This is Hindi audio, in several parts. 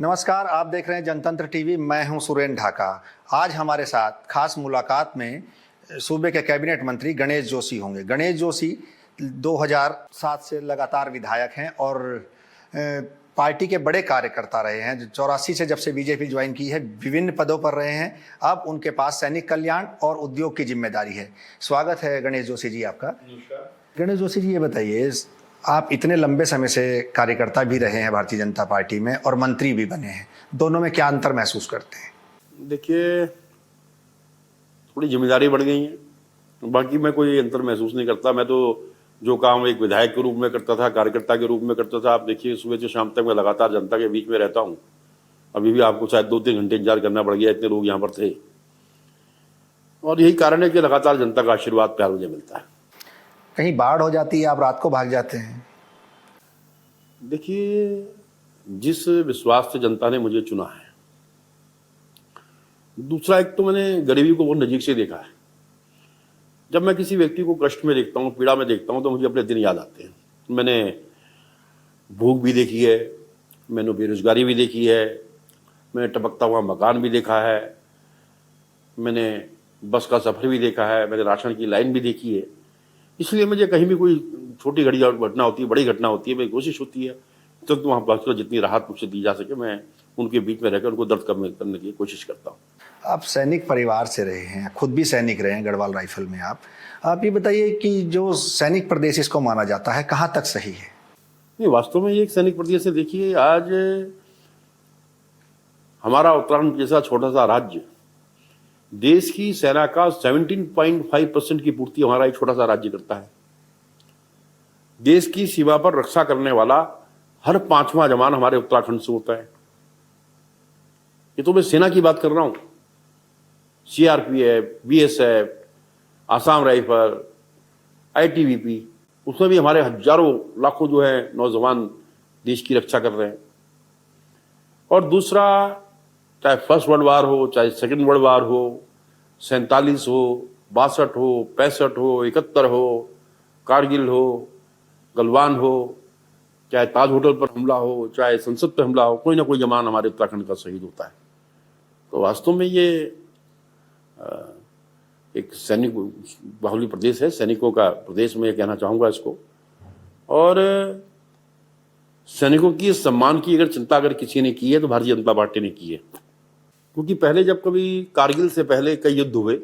नमस्कार, आप देख रहे हैं जनतंत्र टीवी। मैं हूं सुरेंद्र ढाका। आज हमारे साथ खास मुलाकात में सूबे के कैबिनेट मंत्री गणेश जोशी होंगे। गणेश जोशी 2007 से लगातार विधायक हैं और पार्टी के बड़े कार्यकर्ता रहे हैं। 84 से जब से बीजेपी ज्वाइन की है, विभिन्न पदों पर रहे हैं। अब उनके पास सैनिक कल्याण और उद्योग की जिम्मेदारी है। स्वागत है गणेश जोशी जी आपका। गणेश जोशी जी, ये बताइए, आप इतने लंबे समय से कार्यकर्ता भी रहे हैं भारतीय जनता पार्टी में और मंत्री भी बने हैं, दोनों में क्या अंतर महसूस करते हैं? देखिए, थोड़ी जिम्मेदारी बढ़ गई है, बाकी मैं कोई अंतर महसूस नहीं करता। मैं तो जो काम एक विधायक के रूप में करता था, कार्यकर्ता के रूप में करता था, आप देखिए सुबह से शाम तक मैं लगातार जनता के बीच में रहता हूँ। अभी भी आपको शायद 2-3 घंटे इंतजार करना पड़ गया, इतने लोग यहाँ पर थे। और यही कारण है कि लगातार जनता का आशीर्वाद प्यार मुझे मिलता है। कहीं बाढ़ हो जाती है, आप रात को भाग जाते हैं? देखिए, जिस विश्वास से जनता ने मुझे चुना है, दूसरा एक तो मैंने गरीबी को बहुत नजीक से देखा है। जब मैं किसी व्यक्ति को कष्ट में देखता हूँ, पीड़ा में देखता हूँ, तो मुझे अपने दिन याद आते हैं। मैंने भूख भी देखी है, मैंने बेरोजगारी भी देखी है, मैंने टपकता हुआ मकान भी देखा है, मैंने बस का सफ़र भी देखा है, मैंने राशन की लाइन भी देखी है। इसलिए मुझे कहीं भी कोई छोटी घड़ी घटना होती है, बड़ी घटना होती है, मेरी कोशिश होती है तो वहाँ पहुँचकर जितनी राहत मुझसे दी जा सके मैं उनके बीच में रहकर उनको दर्द कम करने की कोशिश करता हूँ। आप सैनिक परिवार से रहे हैं, खुद भी सैनिक रहे हैं गढ़वाल राइफल में। आप ये बताइए कि जो सैनिक प्रदेश इसको माना जाता है, कहाँ तक सही है? नहीं, वास्तव में ये एक सैनिक प्रदेश है। देखिए, आज हमारा उत्तराखंड जैसा छोटा सा राज्य, देश की सेना का 17.5% की पूर्ति हमारा एक छोटा सा राज्य करता है। देश की सीमा पर रक्षा करने वाला हर 5वां जवान हमारे उत्तराखंड से होता है। ये तो मैं सेना की बात कर रहा हूं। CRPF, BSF, Assam rifle, ITBP, उसमें भी हमारे हजारों लाखों जो है नौजवान देश की रक्षा कर रहे हैं। और दूसरा, चाहे फर्स्ट वर्ल्ड वार हो, चाहे सेकंड वर्ल्ड वार हो, 47 हो, 62 हो, 65 हो, 71 हो, कारगिल हो, गलवान हो, चाहे ताज होटल पर हमला हो, चाहे संसद पर हमला हो, कोई ना कोई जवान हमारे उत्तराखंड का शहीद होता है। तो वास्तव में ये एक सैनिक बाहुल्य प्रदेश है, सैनिकों का प्रदेश में कहना चाहूँगा इसको। और सैनिकों की सम्मान की अगर चिंता अगर किसी ने की है तो भारतीय जनता पार्टी ने की है। क्योंकि पहले जब कभी कारगिल से पहले कई युद्ध हुए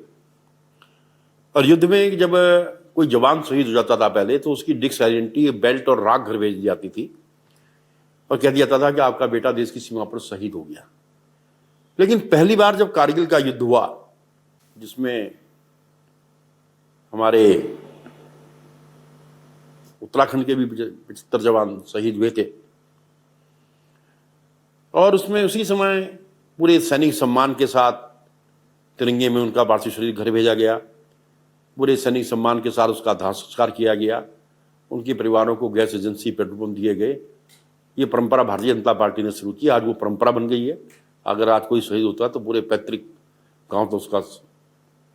और युद्ध में जब कोई जवान शहीद हो जाता था पहले, तो उसकी डिस्क आइडेंटिटी, बेल्ट और राख घर भेज दी जाती थी और कह दिया जाता था कि आपका बेटा देश की सीमा पर शहीद हो गया। लेकिन पहली बार जब कारगिल का युद्ध हुआ, जिसमें हमारे उत्तराखंड के भी 75 जवान शहीद हुए थे, और उसमें उसी समय पूरे सैनिक सम्मान के साथ तिरंगे में उनका पार्थिव शरीर घर भेजा गया। पूरे सैनिक सम्मान के साथ उसका दाह संस्कार किया गया। उनके परिवारों को गैस एजेंसी, पेट्रोल पंप दिए गए। ये परंपरा भारतीय जनता पार्टी ने शुरू की। आज वो परंपरा बन गई है। अगर आज कोई शहीद होता है तो पूरे पैतृक गांव तो उसका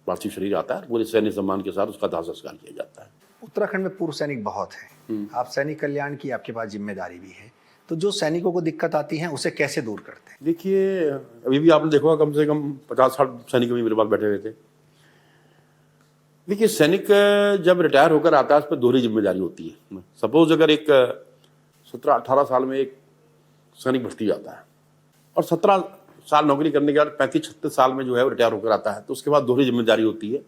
पार्थिव शरीर आता है, पूरे सैनिक सम्मान के साथ उसका दाह संस्कार किया जाता है। उत्तराखंड में पूर्व सैनिक बहुत हैं। आप सैनिक कल्याण की आपके पास जिम्मेदारी भी है, तो जो सैनिकों को दिक्कत आती है उसे कैसे दूर करते हैं? देखिए, अभी भी आपने देखा कम से कम 50-60 सैनिक भी मेरे पास बैठे हुए थे। देखिए, सैनिक जब रिटायर होकर आता है, उस पर दोहरी जिम्मेदारी होती है। सपोज अगर एक 17-18 साल में एक सैनिक भर्ती जाता है और 17 साल नौकरी करने के बाद 35-36 साल में जो है वो रिटायर होकर आता है, तो उसके बाद दोहरी जिम्मेदारी होती है,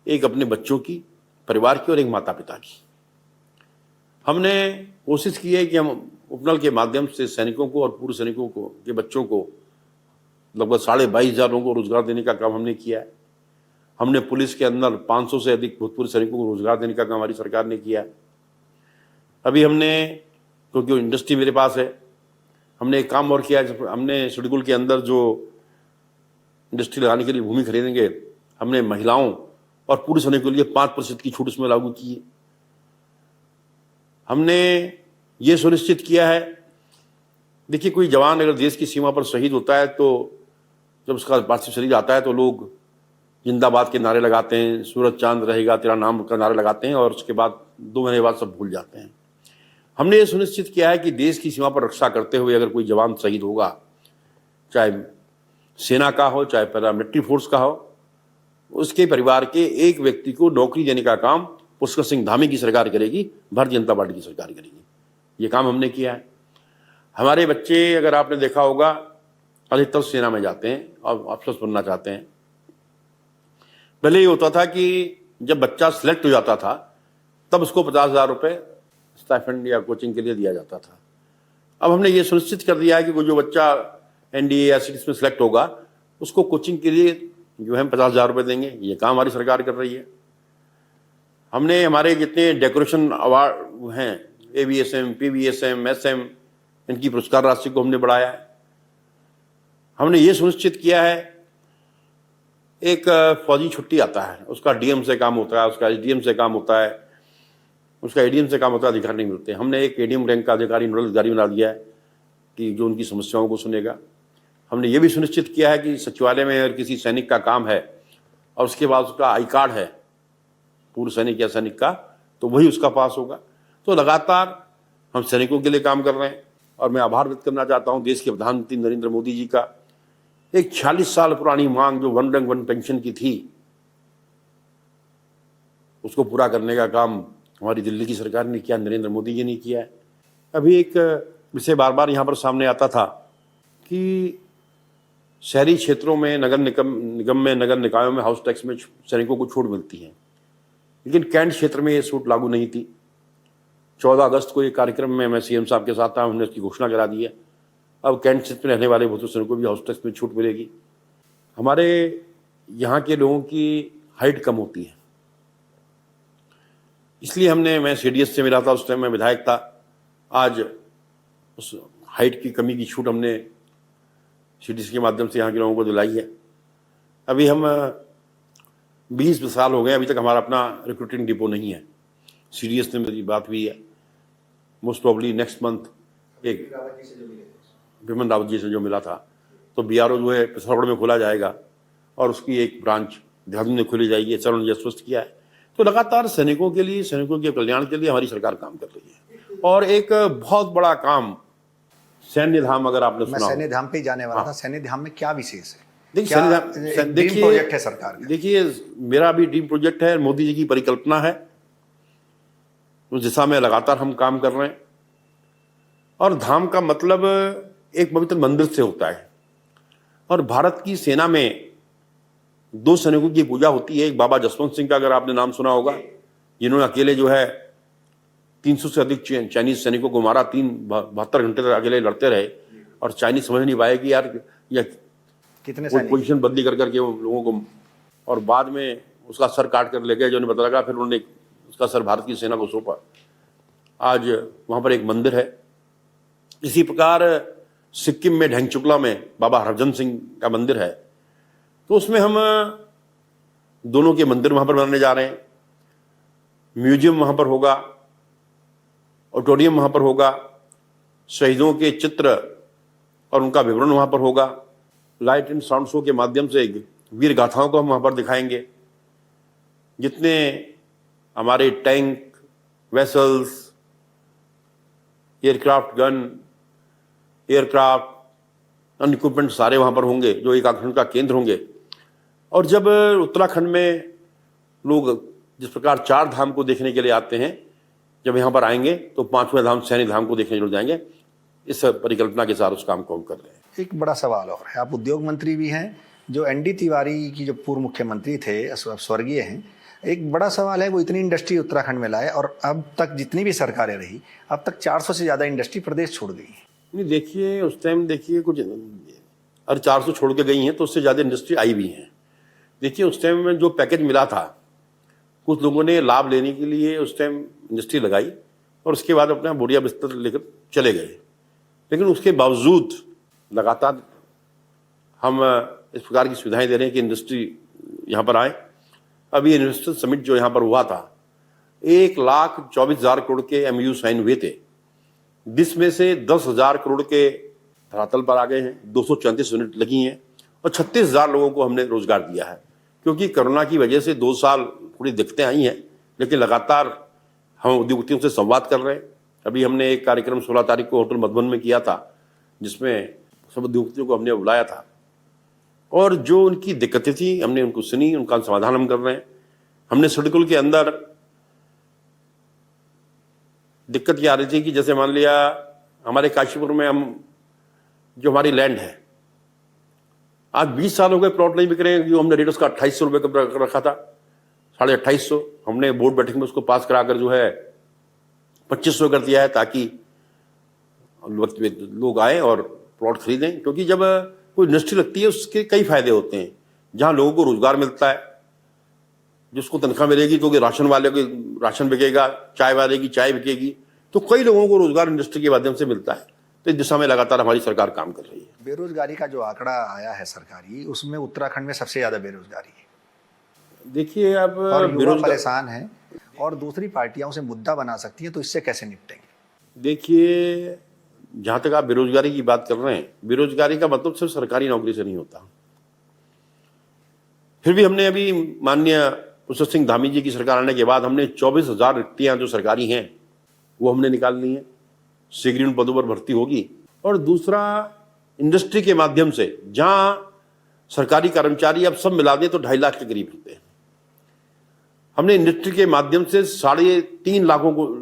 एक अपने बच्चों की, परिवार की, और एक माता पिता की। हमने कोशिश की है कि हम उपनल के माध्यम से सैनिकों को और पूर्व सैनिकों को के बच्चों को लगभग 22,500 लोगों को रोजगार देने का काम हमने किया है। हमने पुलिस के अंदर 500 से अधिक भूतपूर्व सैनिकों को रोजगार देने का काम हमारी सरकार ने किया है। अभी हमने, क्योंकि इंडस्ट्री मेरे पास है, हमने एक काम और किया। हमने शेड्यूल के अंदर जो इंडस्ट्री लगाने के लिए भूमि खरीदेंगे, हमने महिलाओं और पूर्व सैनिकों के लिए 5% की छूट उसमें लागू की है। हमने ये सुनिश्चित किया है, देखिए, कोई जवान अगर देश की सीमा पर शहीद होता है तो जब उसका पार्थिव शरीर आता है तो लोग जिंदाबाद के नारे लगाते हैं, सूरज चांद रहेगा तेरा नाम का नारे लगाते हैं, और उसके बाद 2 महीने बाद सब भूल जाते हैं। हमने ये सुनिश्चित किया है कि देश की सीमा पर रक्षा करते हुए अगर कोई जवान शहीद होगा चाहे सेना का हो, चाहे पैरामिलिट्री फोर्स का हो, उसके परिवार के एक व्यक्ति को नौकरी देने का काम पुष्कर सिंह धामी की सरकार करेगी, भारतीय जनता पार्टी की सरकार करेगी। ये काम हमने किया है। हमारे बच्चे, अगर आपने देखा होगा, अधिकतर सेना में जाते हैं और अफसर बनना चाहते हैं। पहले ये होता था कि जब बच्चा सिलेक्ट हो जाता था तब उसको 50,000 रुपये स्टाइपेंड या कोचिंग के लिए दिया जाता था। अब हमने ये सुनिश्चित कर दिया है कि वो जो बच्चा एनडीए या सीडीएस में सिलेक्ट होगा उसको कोचिंग के लिए जो है 50,000 रुपये देंगे। ये काम हमारी सरकार कर रही है। हमने हमारे जितने डेकोरेशन अवार्ड हैं, AVSM, PVSM, SM, इनकी पुरस्कार राशि को हमने बढ़ाया है। हमने ये सुनिश्चित किया है, एक फौजी छुट्टी आता है, उसका डीएम से काम होता है, उसका एसडीएम से काम होता है, उसका एडीएम से काम होता है, अधिकार नहीं मिलते। हमने एक एडीएम रैंक का अधिकारी, नोडल अधिकारी बना दिया है कि जो उनकी समस्याओं को सुनेगा। हमने ये भी सुनिश्चित किया है कि सचिवालय में अगर किसी सैनिक का काम है और उसके बाद उसका आई कार्ड है पूर्व सैनिक या सैनिक का, तो वही उसका पास होगा। तो लगातार हम सैनिकों के लिए काम कर रहे हैं। और मैं आभार व्यक्त करना चाहता हूँ देश के प्रधानमंत्री नरेंद्र मोदी जी का। एक 46 साल पुरानी मांग जो वन रैंक वन पेंशन की थी, उसको पूरा करने का काम हमारी दिल्ली की सरकार ने किया, नरेंद्र मोदी जी ने किया है। अभी एक विषय बार बार यहाँ पर सामने आता था कि शहरी क्षेत्रों में, नगर निगम में, नगर निकायों में हाउस टैक्स में सैनिकों को छूट मिलती है, लेकिन कैंट क्षेत्र में ये छूट लागू नहीं थी। 14 अगस्त को एक कार्यक्रम में मैं सीएम साहब के साथ था, हमने उसकी घोषणा करा दी है। अब कैंट क्षेत्र में रहने वाले भूतपूर्व सैनिकों को भी हाउस टैक्स में छूट मिलेगी। हमारे यहाँ के लोगों की हाइट कम होती है, इसलिए मैं सीडीएस से मिला था, उस टाइम मैं विधायक था। आज उस हाइट की कमी की छूट हमने सीडीएस के माध्यम से यहाँ के लोगों को दिलाई है। अभी हम 20 साल हो गए, अभी तक हमारा अपना रिक्रूटिंग डिपो नहीं है। सीडीएस ने मेरी बात हुई है, मोस्ट प्रॉब्ली नेक्स्ट मंथ एक विमन रावत जी से जो मिला था, तो बीआरओ जो है पिथौरागढ़ में खोला जाएगा और उसकी एक ब्रांच देहरादून में खोली जाएगी। सर ने स्पष्ट किया है। तो लगातार सैनिकों के लिए, सैनिकों के कल्याण के लिए हमारी सरकार काम कर रही है। और एक बहुत बड़ा काम सैन्य धाम, अगर आपने सुना, मैं सैन्य धाम पे ही जाने वाला था। सैन्य धाम में क्या विशेष है? देखिए, ड्रीम प्रोजेक्ट है सरकार का। देखिए, मेरा भी ड्रीम प्रोजेक्ट है, मोदी जी की परिकल्पना है, उस दिशा में लगातार हम काम कर रहे हैं। और धाम का मतलब एक पवित्र मंदिर से होता है। और भारत की सेना में 2 सैनिकों की पूजा होती है। एक बाबा जसवंत सिंह का, अगर आपने नाम सुना होगा, जिन्होंने अकेले जो है 300 से अधिक चाइनीज सैनिकों को मारा, 72 घंटे तक अकेले लड़ते रहे। और चाइनीज समझ नहीं पाए कि यार या कितने पोजीशन बदली कर करके वो लोगों को, और बाद में उसका सर काट कर ले गए, जो उन्हें पता लगा। फिर उन्होंने उसका सर भारत की सेना को सौंपा। आज वहाँ पर एक मंदिर है। इसी प्रकार सिक्किम में ढेंगचुकला में बाबा हरभजन सिंह का मंदिर है। तो उसमें हम दोनों के मंदिर वहाँ पर बनाने जा रहे हैं। म्यूजियम वहाँ पर होगा, ऑडिटोरियम वहाँ पर होगा, शहीदों के चित्र और उनका विवरण वहाँ पर होगा। लाइट एंड साउंड शो के माध्यम से वीर गाथाओं को हम वहाँ पर दिखाएंगे। जितने हमारे tank, vessels, aircraft gun, aircraft, अन्य इक्विपमेंट सारे वहाँ पर होंगे, जो एक आकर्षण का केंद्र होंगे। और जब उत्तराखंड में लोग जिस प्रकार 4 धाम को देखने के लिए आते हैं, जब यहाँ पर आएंगे तो 5वें धाम सैन्य धाम को देखने जुड़ जाएंगे। इस परिकल्पना के साथ उस काम को हम कर रहे हैं। एक बड़ा सवाल और है, आप उद्योग मंत्री भी हैं, जो एनडी तिवारी की जो पूर्व मुख्यमंत्री थे, स्वर्गीय हैं। एक बड़ा सवाल है, वो इतनी इंडस्ट्री उत्तराखंड में लाए और अब तक जितनी भी सरकारें रही, अब तक 400 से ज़्यादा इंडस्ट्री प्रदेश छोड़ गई। नहीं, देखिए उस टाइम देखिए कुछ, अरे 400 छोड़ के गई हैं तो उससे ज़्यादा इंडस्ट्री आई भी हैं। देखिए उस टाइम में जो पैकेज मिला था, कुछ लोगों ने लाभ लेने के लिए उस टाइम इंडस्ट्री लगाई और उसके बाद अपना बोरिया बिस्तर लेकर चले गए। लेकिन उसके बावजूद लगातार हम इस प्रकार की सुविधाएं दे रहे हैं कि इंडस्ट्री यहाँ पर आए। अभी इन्वेस्टर समिट जो यहाँ पर हुआ था, 1,24,000 करोड़ के MOU साइन हुए थे, जिसमें से 10,000 करोड़ के धरातल पर आ गए हैं, 234 यूनिट लगी हैं और 36,000 लोगों को हमने रोजगार दिया है। क्योंकि कोरोना की वजह से 2 साल थोड़ी दिक्कतें आई हैं, लेकिन लगातार हम उद्योगपतियों से संवाद कर रहे हैं। अभी हमने एक कार्यक्रम 16 तारीख को होटल मधुबन में किया था, जिसमें सब उद्योगपतियों को हमने बुलाया था और जो उनकी दिक्कतें थी हमने उनको सुनी, उनका समाधान हम कर रहे हैं। हमने शेड्यूल के अंदर दिक्कत ये आ रही थी कि जैसे मान लिया हमारे काशीपुर में हम जो हमारी लैंड है आज 20 साल हो गए प्लॉट नहीं बिक रहे हैं। जो हमने रेट उसका 2800 रुपये का रखा था, 2850 हमने बोर्ड बैठक में उसको पास कराकर जो है 2500 कर दिया है ताकि लोग आए और प्लॉट खरीदें। क्योंकि जब कोई इंडस्ट्री लगती है उसके कई फायदे होते हैं। जहाँ लोगों को रोजगार मिलता है, जिसको तनख्वाह मिलेगी तो राशन वाले को राशन बिकेगा, चाय वाले की चाय बिकेगी, तो कई लोगों को रोजगार इंडस्ट्री के माध्यम से मिलता है। तो इस दिशा में लगातार हमारी सरकार काम कर रही है। बेरोजगारी का जो आंकड़ा आया है सरकारी, उसमें उत्तराखंड में सबसे ज्यादा बेरोजगारी है। देखिए अब और युवा परेशान है और दूसरी पार्टियां उसे मुद्दा बना सकती हैं, तो इससे कैसे निपटेंगे? देखिए जहां तक आप बेरोजगारी की बात कर रहे हैं, बेरोजगारी का मतलब सिर्फ सरकारी नौकरी से नहीं होता। फिर भी हमने अभी माननीय पुष्कर सिंह धामी जी की सरकार आने के बाद हमने 24,000 रिक्तियां जो सरकारी हैं वो हमने निकालनी है। शीघ्र उन पदों पर भर्ती होगी। और दूसरा, इंडस्ट्री के माध्यम से जहां सरकारी कर्मचारी अब सब मिला दें तो 2.5 लाख के करीब होते हैं। हमने इंडस्ट्री के माध्यम से 3.5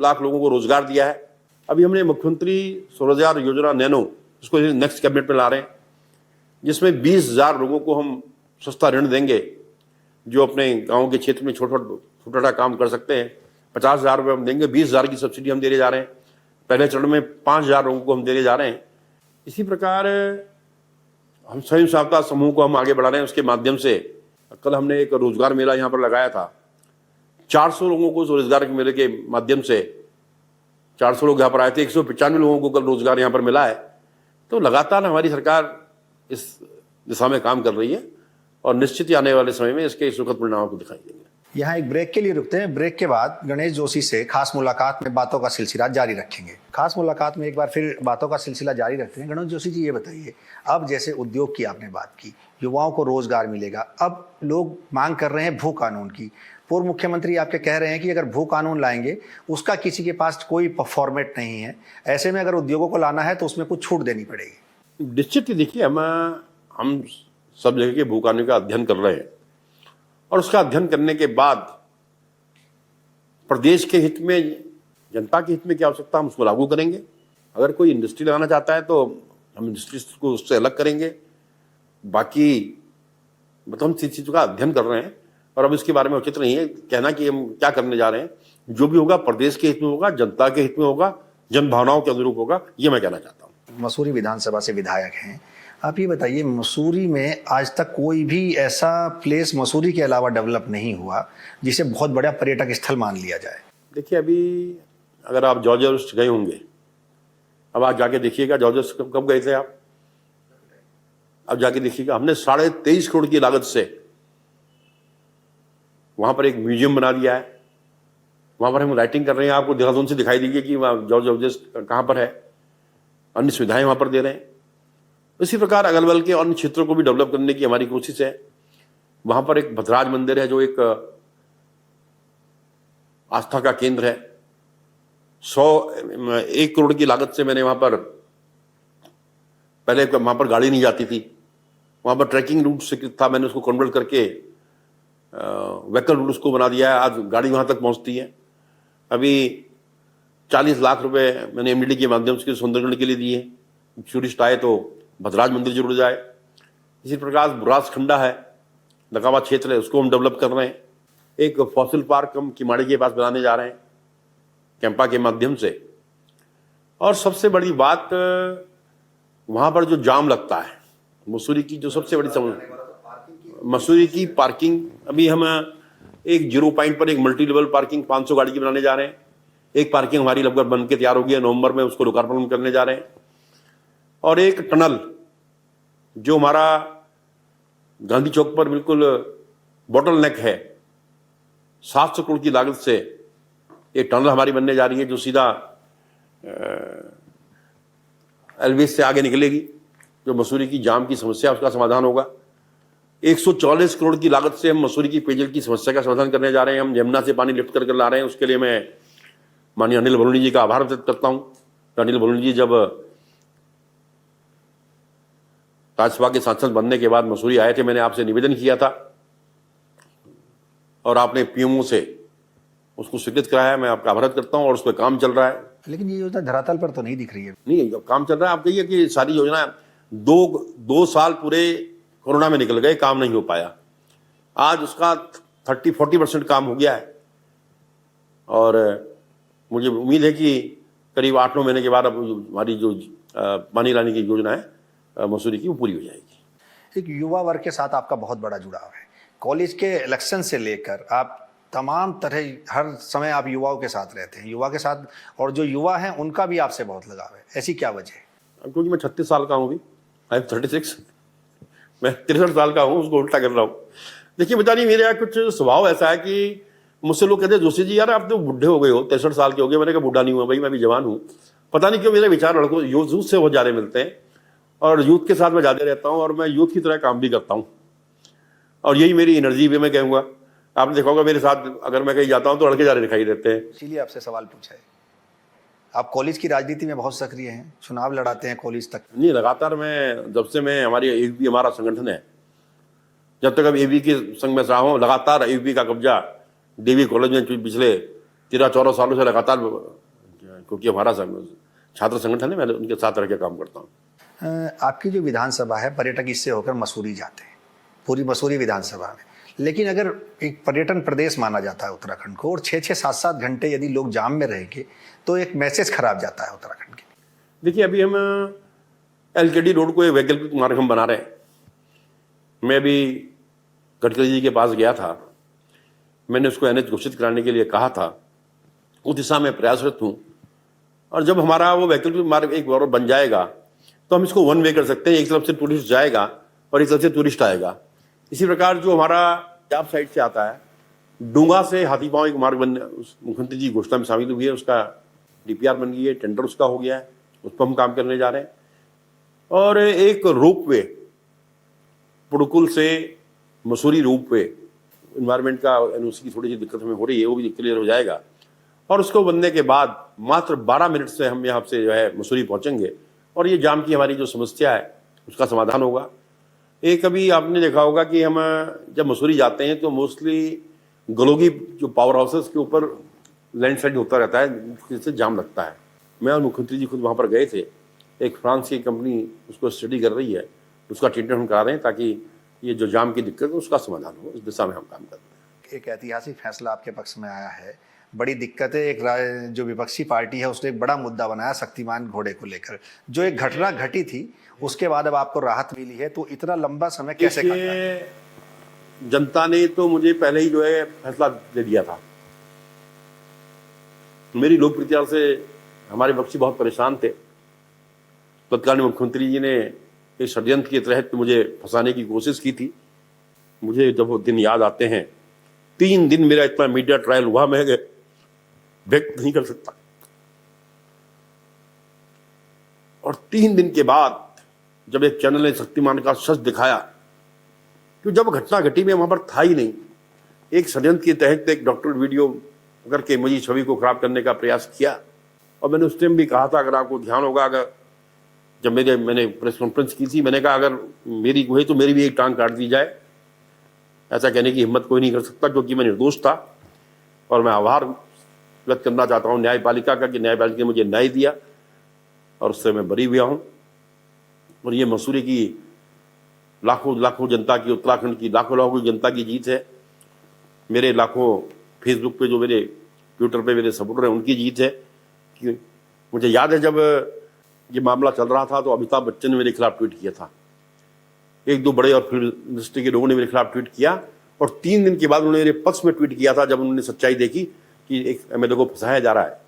लाख लोगों को रोजगार दिया है। अभी हमने मुख्यमंत्री स्वरोजगार योजना नैनो, उसको नेक्स्ट कैबिनेट में ला रहे हैं, जिसमें 20,000 लोगों को हम सस्ता ऋण देंगे जो अपने गांव के क्षेत्र में छोटा काम कर सकते हैं। 50,000 रुपये हम देंगे, 20,000 की सब्सिडी हम देने जा रहे हैं। पहले चरण में 5,000 लोगों को हम देने जा रहे हैं। इसी प्रकार हम स्वयं सहायता समूह को हम आगे बढ़ा रहे हैं। उसके माध्यम से कल हमने एक रोजगार मेला यहाँ पर लगाया था। 400 लोगों को उस रोजगार के मेले के माध्यम से 400 लोग यहाँ पर आए थे। 195 लोगों को कल रोजगार यहाँ पर मिला है। तो लगातार हमारी सरकार इस दिशा में काम कर रही है और निश्चित ही आने वाले समय में इसके सुखद परिणामों को दिखाई देंगे। यहाँ एक ब्रेक के लिए रुकते हैं। ब्रेक के बाद गणेश जोशी से खास मुलाकात में बातों का सिलसिला जारी रखेंगे। खास मुलाकात में एक बार फिर बातों का सिलसिला जारी रखते हैं। गणेश जोशी जी, ये बताइए, अब जैसे उद्योग की आपने बात की, युवाओं को रोजगार मिलेगा, अब लोग मांग कर रहे हैं भू कानून की। पूर्व मुख्यमंत्री आपके कह रहे हैं कि अगर भू कानून लाएंगे उसका किसी के पास कोई फॉर्मेट नहीं है, ऐसे में अगर उद्योगों को लाना है तो उसमें कुछ छूट देनी पड़ेगी। निश्चित ही देखिए, हम सब जगह के भू कानून का अध्ययन कर रहे हैं और उसका अध्ययन करने के बाद प्रदेश के हित में, जनता के हित में क्या आवश्यकता हम उसको लागू करेंगे। अगर कोई इंडस्ट्री लगाना चाहता है तो हम इंडस्ट्री को उससे अलग करेंगे। बाकी मतलब हम चीज़ों का अध्ययन कर रहे हैं और अब इसके बारे में उचित नहीं है कहना कि हम क्या करने जा रहे हैं। जो भी होगा प्रदेश के हित में होगा, जनता के हित में होगा, जन भावनाओं के अनुरूप होगा, ये मैं कहना चाहता हूँ। मसूरी विधानसभा से विधायक हैं आप, ये बताइए, मसूरी में आज तक कोई भी ऐसा प्लेस मसूरी के अलावा डेवलप नहीं हुआ जिसे बहुत बड़ा पर्यटक स्थल मान लिया जाए? देखिए, अभी अगर आप जॉर्जिया गए होंगे, अब आप जाके देखिएगा। जॉर्जिया कब गए थे आप? अब जाके देखिएगा, हमने 23.5 करोड़ की लागत से वहां पर एक म्यूजियम बना दिया है। वहां पर हम राइटिंग कर रहे हैं, आपको देहरादून से दिखाई देगी कि जॉर्जिया कहाँ पर है। अन्य सुविधाएं वहां पर दे रहे हैं। इसी प्रकार अगल बगल के अन्य क्षेत्रों को भी डेवलप करने की हमारी कोशिश है। वहां पर एक भद्राज मंदिर है जो एक आस्था का केंद्र है। 1 करोड़ की लागत से मैंने वहां पर, पहले वहां पर गाड़ी नहीं जाती थी, वहां पर ट्रैकिंग रूट से था, मैंने उसको कन्वर्ट करके व्हीकल रूट उसको बना दिया है। आज गाड़ी वहां तक पहुंचती है। अभी 40 लाख रुपए मैंने एमडीडी के माध्यम से सुंदरगढ़ के लिए दिए। टूरिस्ट आए तो भद्राज मंदिर जुड़ जाए। इसी प्रकार बुरास खंडा है, नकाबा क्षेत्र है, उसको हम डेवलप कर रहे हैं। एक फॉसिल पार्क हम किमाड़ी के पास बनाने जा रहे हैं कैंपा के माध्यम से। और सबसे बड़ी बात, वहां पर जो जाम लगता है, मसूरी की जो सबसे बड़ी समस्या, मसूरी की पार्किंग। अभी हम एक 0 पॉइंट पर एक मल्टी लेवल पार्किंग 500 गाड़ी की बनाने जा रहे हैं। एक पार्किंग हमारी लगभग बन के तैयार हो गई है, नवंबर में उसको लोकार्पण करने जा रहे हैं। और एक टनल जो हमारा गांधी चौक पर बिल्कुल बॉटल नेक है, 700 करोड़ की लागत से एक टनल हमारी बनने जा रही है जो सीधा एलवीएस से आगे निकलेगी, जो मसूरी की जाम की समस्या उसका समाधान होगा। 144 करोड़ की लागत से हम मसूरी की पेयजल की समस्या का समाधान करने जा रहे हैं। हम यमुना से पानी लिफ्ट करके ला रहे हैं। उसके लिए मैं माननीय अनिल बलूनी जी का आभार व्यक्त करता हूँ। तो अनिल बलूनी जी जब राज्यसभा के सांसद बनने के बाद मसूरी आए थे, मैंने आपसे निवेदन किया था और आपने पीएमओ से उसको स्वीकृत कराया। मैं आपका आभार करता हूं और उस पर काम चल रहा है। लेकिन ये योजना धरातल पर तो नहीं दिख रही है। नहीं, काम चल रहा है। आप कहिए कि सारी योजना दो साल पूरे कोरोना में निकल गए, काम नहीं हो पाया। आज उसका 30-40% काम हो गया है और मुझे उम्मीद है कि करीब 8-9 महीने के बाद अब हमारी जो पानी लाने की योजना है मसूरी की, वो पूरी हो जाएगी। एक युवा वर्ग के साथ आपका बहुत बड़ा जुड़ाव है। कॉलेज के इलेक्शन से लेकर आप तमाम तरह हर समय आप युवाओं के साथ रहते हैं, युवा के साथ, और जो युवा हैं उनका भी आपसे बहुत लगाव है। ऐसी क्या वजह है? क्योंकि मैं 36 साल का हूँ अभी, आई एम 36, मैं 63 साल का हूँ, उसको उल्टा कर रहा हूँ। देखिए बता नहीं, मेरे यहाँ कुछ स्वभाव ऐसा है कि मुझसे लोग कहते हैं जोशी जी यार आप तो बूढ़े हो गए हो, 63 साल के हो गए। मैंने कहा बूढ़ा नहीं हुआ भाई, मैं भी जवान हूँ। पता नहीं क्यों मेरे विचार लड़कों यूथ से बहुत ज़्यादा मिलते हैं और यूथ के साथ मैं ज़्यादा रहता हूँ और मैं यूथ की तरह काम भी करता हूँ और यही मेरी एनर्जी भी मैं कहूँगा। आपने देखा होगा मेरे साथ अगर मैं कहीं जाता हूँ तो लड़के ज़्यादा दिखाई देते हैं। इसीलिए आपसे सवाल पूछा है। आप कॉलेज की राजनीति में बहुत सक्रिय हैं, चुनाव लड़ाते हैं कॉलेज तक। नहीं, लगातार मैं जब से मैं हमारी AVP हमारा संगठन है, जब तक अब AVP के संग में रहा हूँ, लगातार AVP का कब्जा DAV कॉलेज में पिछले 13-14 सालों से लगातार, क्योंकि हमारा छात्र संगठन है, मैं उनके साथ रह के काम करता हूँ। आपकी जो विधानसभा है, पर्यटक इससे होकर मसूरी जाते हैं, पूरी मसूरी विधानसभा में। लेकिन अगर एक पर्यटन प्रदेश माना जाता है उत्तराखंड को, और 6-6, 7-7 घंटे यदि लोग जाम में रहेंगे तो एक मैसेज खराब जाता है उत्तराखंड के लिए। देखिए अभी हम LKD रोड को एक वैकल्पिक मार्ग हम बना रहे हैं। मैं भी गडकरी जी के पास गया था, मैंने उसको NH घोषित कराने के लिए कहा था, उस दिशा में प्रयासरत हूँ। और जब हमारा वो वैकल्पिक मार्ग एक बार बन जाएगा तो हम इसको वन वे कर सकते हैं, एक तरफ से टूरिस्ट जाएगा और एक तरफ से टूरिस्ट आएगा। इसी प्रकार जो हमारा पंजाब साइड से आता है, डूंगा से हाथीपांव एक मार्ग बनने, मुख्यमंत्री जी घोषणा में शामिल हुई है, उसका DPR बन गई है, टेंडर उसका हो गया है, उस पर हम काम करने जा रहे हैं। और एक रोपवे पुड़कुल से मसूरी रोपवे, इन्वायरमेंट का NOC की थोड़ी सी दिक्कत हमें हो रही है, वो भी क्लियर हो जाएगा और उसको बनने के बाद मात्र 12 मिनट से हम यहाँ से जो है मसूरी पहुँचेंगे और ये जाम की हमारी जो समस्या है उसका समाधान होगा। एक अभी आपने देखा होगा कि हम जब मसूरी जाते हैं तो मोस्टली गलोगी जो पावर हाउसेस के ऊपर लैंडस्लाइड होता रहता है, जिससे जाम लगता है। मैं और मुख्यमंत्री जी खुद वहाँ पर गए थे। एक फ्रांस की कंपनी उसको स्टडी कर रही है, उसका ट्रीटमेंट हम करा रहे हैं ताकि ये जो जाम की दिक्कत है उसका समाधान हो। इस दिशा में हम काम कर रहे हैं। एक ऐतिहासिक फैसला आपके पक्ष में आया है, बड़ी दिक्कत है। एक जो विपक्षी पार्टी है उसने एक बड़ा मुद्दा बनाया शक्तिमान घोड़े को लेकर, जो एक घटना घटी थी उसके बाद अब आपको राहत मिली है, तो इतना लंबा समय कैसे काटा? जनता ने तो मुझे पहले ही जो है फैसला दे दिया था। मेरी लोकप्रियता से हमारे विपक्षी बहुत परेशान थे। तत्कालीन मुख्यमंत्री जी ने एक षड्यंत्र के तहत मुझे फंसाने की कोशिश की थी। मुझे जब वो दिन याद आते हैं, 3 दिन मेरा इतना मीडिया ट्रायल हुआ, मैं व्यक्त नहीं कर सकता। और 3 दिन के बाद जब एक चैनल ने शक्तिमान का सच दिखाया, तो जब घटना घटी मैं वहां पर था ही नहीं, एक षड्यंत्र के तहत एक डॉक्टर वीडियो करके मुझे छवि को खराब करने का प्रयास किया। और मैंने उस टाइम भी कहा था, अगर आपको ध्यान होगा, अगर जब मैंने प्रेस कॉन्फ्रेंस की थी, मैंने कहा अगर मेरी हुई तो मेरी भी एक टांग काट दी जाए। ऐसा कहने की हिम्मत कोई नहीं कर सकता क्योंकि मैं निर्दोष था। और मैं आभार व्यक्त करना चाहता हूँ न्यायपालिका का कि न्यायपालिका ने मुझे न्याय दिया और उससे मैं बरी हुआ हूँ। और ये मसूरी की लाखों लाखों जनता की, उत्तराखंड की लाखों लाखों जनता की जीत है। मेरे लाखों फेसबुक पे जो मेरे ट्विटर पे मेरे सपोर्टर हैं उनकी जीत है। कि मुझे याद है जब ये मामला चल रहा था तो अमिताभ बच्चन ने मेरे खिलाफ ट्वीट किया था, 1-2 बड़े और फिल्म इंडस्ट्री के लोगों ने मेरे खिलाफ ट्वीट किया और 3 दिन के बाद उन्होंने मेरे पक्ष में ट्वीट किया था जब उन्होंने सच्चाई देखी कि एक MLA को फंसाया जा रहा है।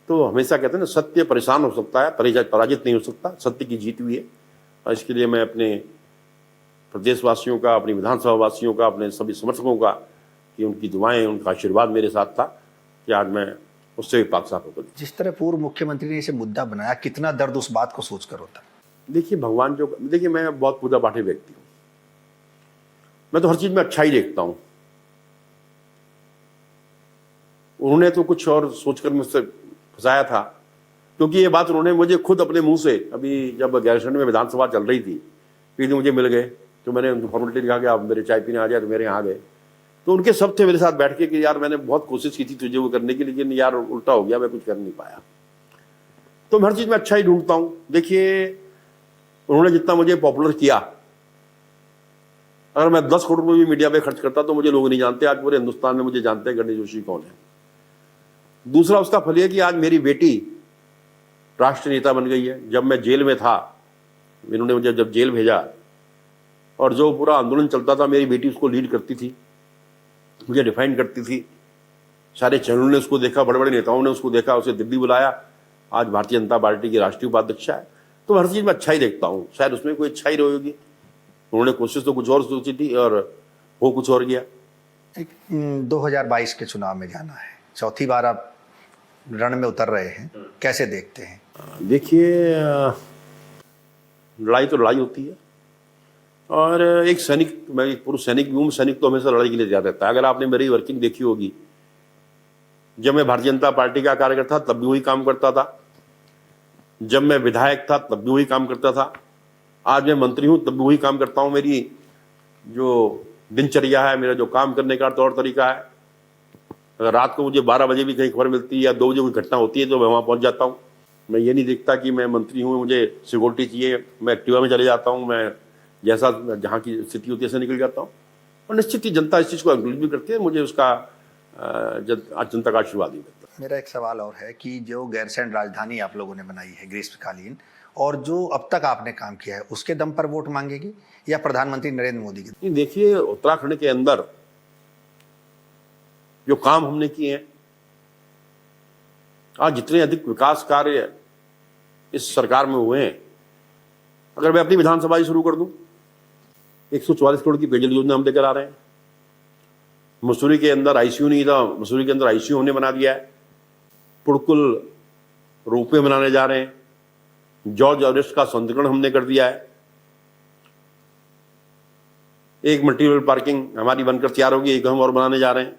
तो हमेशा कहते हैं ना, सत्य परेशान हो सकता है, पराजित नहीं हो सकता। सत्य की जीत हुई है और इसके लिए मैं अपने प्रदेशवासियों का, अपनी विधानसभा वासियों का, अपने सभी समर्थकों का, कि उनकी दुआएं, उनका आशीर्वाद मेरे साथ था कि आज मैं उससे भी पाक साफ होकर। जिस तरह पूर्व मुख्यमंत्री ने इसे मुद्दा बनाया, कितना दर्द उस बात को सोचकर होता है? देखिए भगवान जो, देखिए मैं बहुत पूजा पाठी व्यक्ति हूँ, मैं तो हर चीज में अच्छा ही देखता हूँ। उन्होंने तो कुछ और सोचकर मुझसे फंसाया था, क्योंकि ये बात उन्होंने मुझे खुद अपने मुंह से, अभी जब गैरसैंण में विधानसभा चल रही थी, फिर मुझे मिल गए, तो मैंने उनको फॉर्मेलिटी कहा कि आप मेरे चाय पीने आ जाए, तो मेरे यहाँ आ गए। तो उनके सब थे मेरे साथ बैठ के कि यार मैंने बहुत कोशिश की थी तुझे वो करने की, लेकिन यार उल्टा हो गया, मैं कुछ कर नहीं पाया। तो मैं हर चीज़ में अच्छा ही ढूंढता हूँ। देखिए, उन्होंने जितना मुझे पॉपुलर किया, अगर मैं 10 करोड़ रुपये भी मीडिया पे खर्च करता तो मुझे लोग नहीं जानते। आज पूरे हिंदुस्तान में मुझे जानते हैं गणेश जोशी कौन है। दूसरा उसका फल है कि आज मेरी बेटी राष्ट्रीय नेता बन गई है। जब मैं जेल में था, इन्होंने मुझे जब जेल भेजा, और जो पूरा आंदोलन चलता था मेरी बेटी उसको लीड करती थी, मुझे डिफाइन करती थी। सारे चैनलों ने उसको देखा, बड़े बड़े नेताओं ने उसको देखा, उसे दिल्ली बुलाया। आज भारतीय जनता पार्टी की राष्ट्रीय उपाध्यक्ष है। तो हर चीज़ में अच्छा ही देखता हूँ, शायद उसमें कोई अच्छा ही रहेगी। उन्होंने कोशिश तो कुछ और सोची थी और वो कुछ और गया। 2022 के चुनाव में जाना है, चौथी बार आप रण में उतर रहे हैं, कैसे देखते हैं? देखिए, लड़ाई तो लड़ाई होती है, और एक सैनिक, मैं एक पुरुष सैनिक भी हूँ, सैनिक तो हमेशा लड़ाई के लिए तैयार रहता है। अगर आपने मेरी वर्किंग देखी होगी, जब मैं भारतीय जनता पार्टी का कार्यकर्ता तब भी वही काम करता था, जब मैं विधायक था तब भी वही काम करता था, आज मैं मंत्री हूँ तब भी वही काम करता हूँ। मेरी जो दिनचर्या है, मेरा जो काम करने का तौर तरीका है, अगर रात को मुझे 12 बजे भी कहीं खबर मिलती है या 2 बजे कोई घटना होती है तो मैं वहाँ पहुँच जाता हूँ। मैं ये नहीं देखता कि मैं मंत्री हूँ, मुझे सिक्योरिटी चाहिए, मैं एक्टिवा में चले जाता हूँ, मैं जैसा जहाँ की स्थिति होती है ऐसे निकल जाता हूँ। और निश्चित ही जनता इस चीज़ को एग्री भी करती है, मुझे उसका जनता का आशीर्वाद ही मिलता है। मेरा एक सवाल और है कि जो गैरसैंण राजधानी आप लोगों ने बनाई है ग्रीष्मकालीन, और जो अब तक आपने काम किया है, उसके दम पर वोट मांगेगी या प्रधानमंत्री नरेंद्र मोदी की? देखिए, उत्तराखंड के अंदर जो काम हमने किए हैं, आज जितने अधिक विकास कार्य इस सरकार में हुए हैं, अगर मैं अपनी विधानसभा ही शुरू कर दूं, 144 करोड़ की पेयजल योजना हम लेकर आ रहे हैं। मसूरी के अंदर आईसीयू नहीं था, मसूरी के अंदर आईसीयू हमने बना दिया है। पुड़कुल रोपवे बनाने जा रहे हैं। जॉर्ज एवरेस्ट का सौंदर्यीकरण हमने कर दिया है। एक मल्टीपल पार्किंग हमारी बनकर तैयार होगी, एक हम और बनाने जा रहे हैं।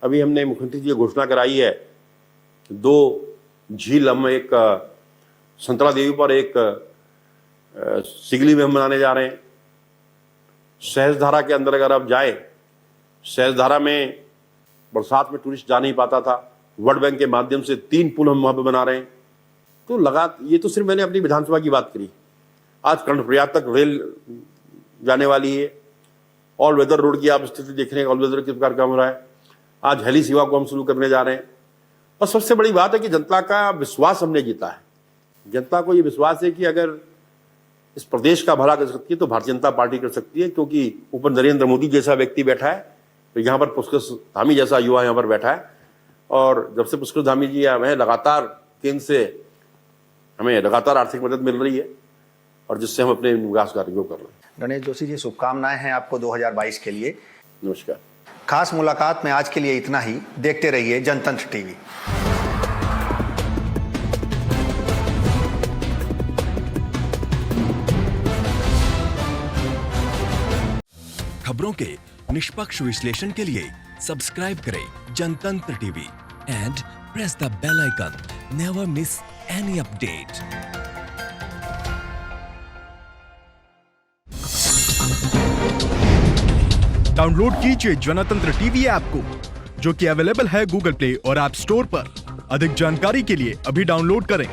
अभी हमने मुख्यमंत्री जी घोषणा कराई है, 2 झील हम, एक संतरा देवी पर, एक सिगली में हम बनाने जा रहे हैं। सहजधारा के अंदर अगर आप जाए, सहजधारा में बरसात में टूरिस्ट जा नहीं पाता था, वर्ल्ड बैंक के माध्यम से 3 पुल हम वहाँ पे बना रहे हैं। तो ये तो सिर्फ मैंने अपनी विधानसभा की बात करी। आज कर्णप्रयाग तक रेल जाने वाली है। ऑल वेदर रोड की आप स्थिति देख रहे हैं, ऑल वेदर किस प्रकार काम हो रहा है। आज हेली सेवा को हम शुरू करने जा रहे हैं। और सबसे बड़ी बात है कि जनता का विश्वास हमने जीता है। जनता को ये विश्वास है कि अगर इस प्रदेश का भला कर सकती है तो भारतीय जनता पार्टी कर सकती है, क्योंकि ऊपर नरेंद्र मोदी जैसा व्यक्ति बैठा है, तो यहाँ पर पुष्कर धामी जैसा युवा यहाँ पर बैठा है। और जब से पुष्कर धामी जी आए हैं, लगातार केंद्र से हमें लगातार आर्थिक मदद मिल रही है, और जिससे हम अपने विकास कार्यों को कर रहे हैं। गणेश जोशी जी, शुभकामनाएं हैं आपको 2022 के लिए। नमस्कार। खास मुलाकात में आज के लिए इतना ही। देखते रहिए जनतंत्र टीवी। खबरों के निष्पक्ष विश्लेषण के लिए सब्सक्राइब करें Jantantra TV and press the bell icon. Never miss any update. Download कीजिए जनतंत्र टीवी ऐप को, जो कि अवेलेबल है गूगल प्ले और ऐप स्टोर पर। अधिक जानकारी के लिए अभी डाउनलोड करें।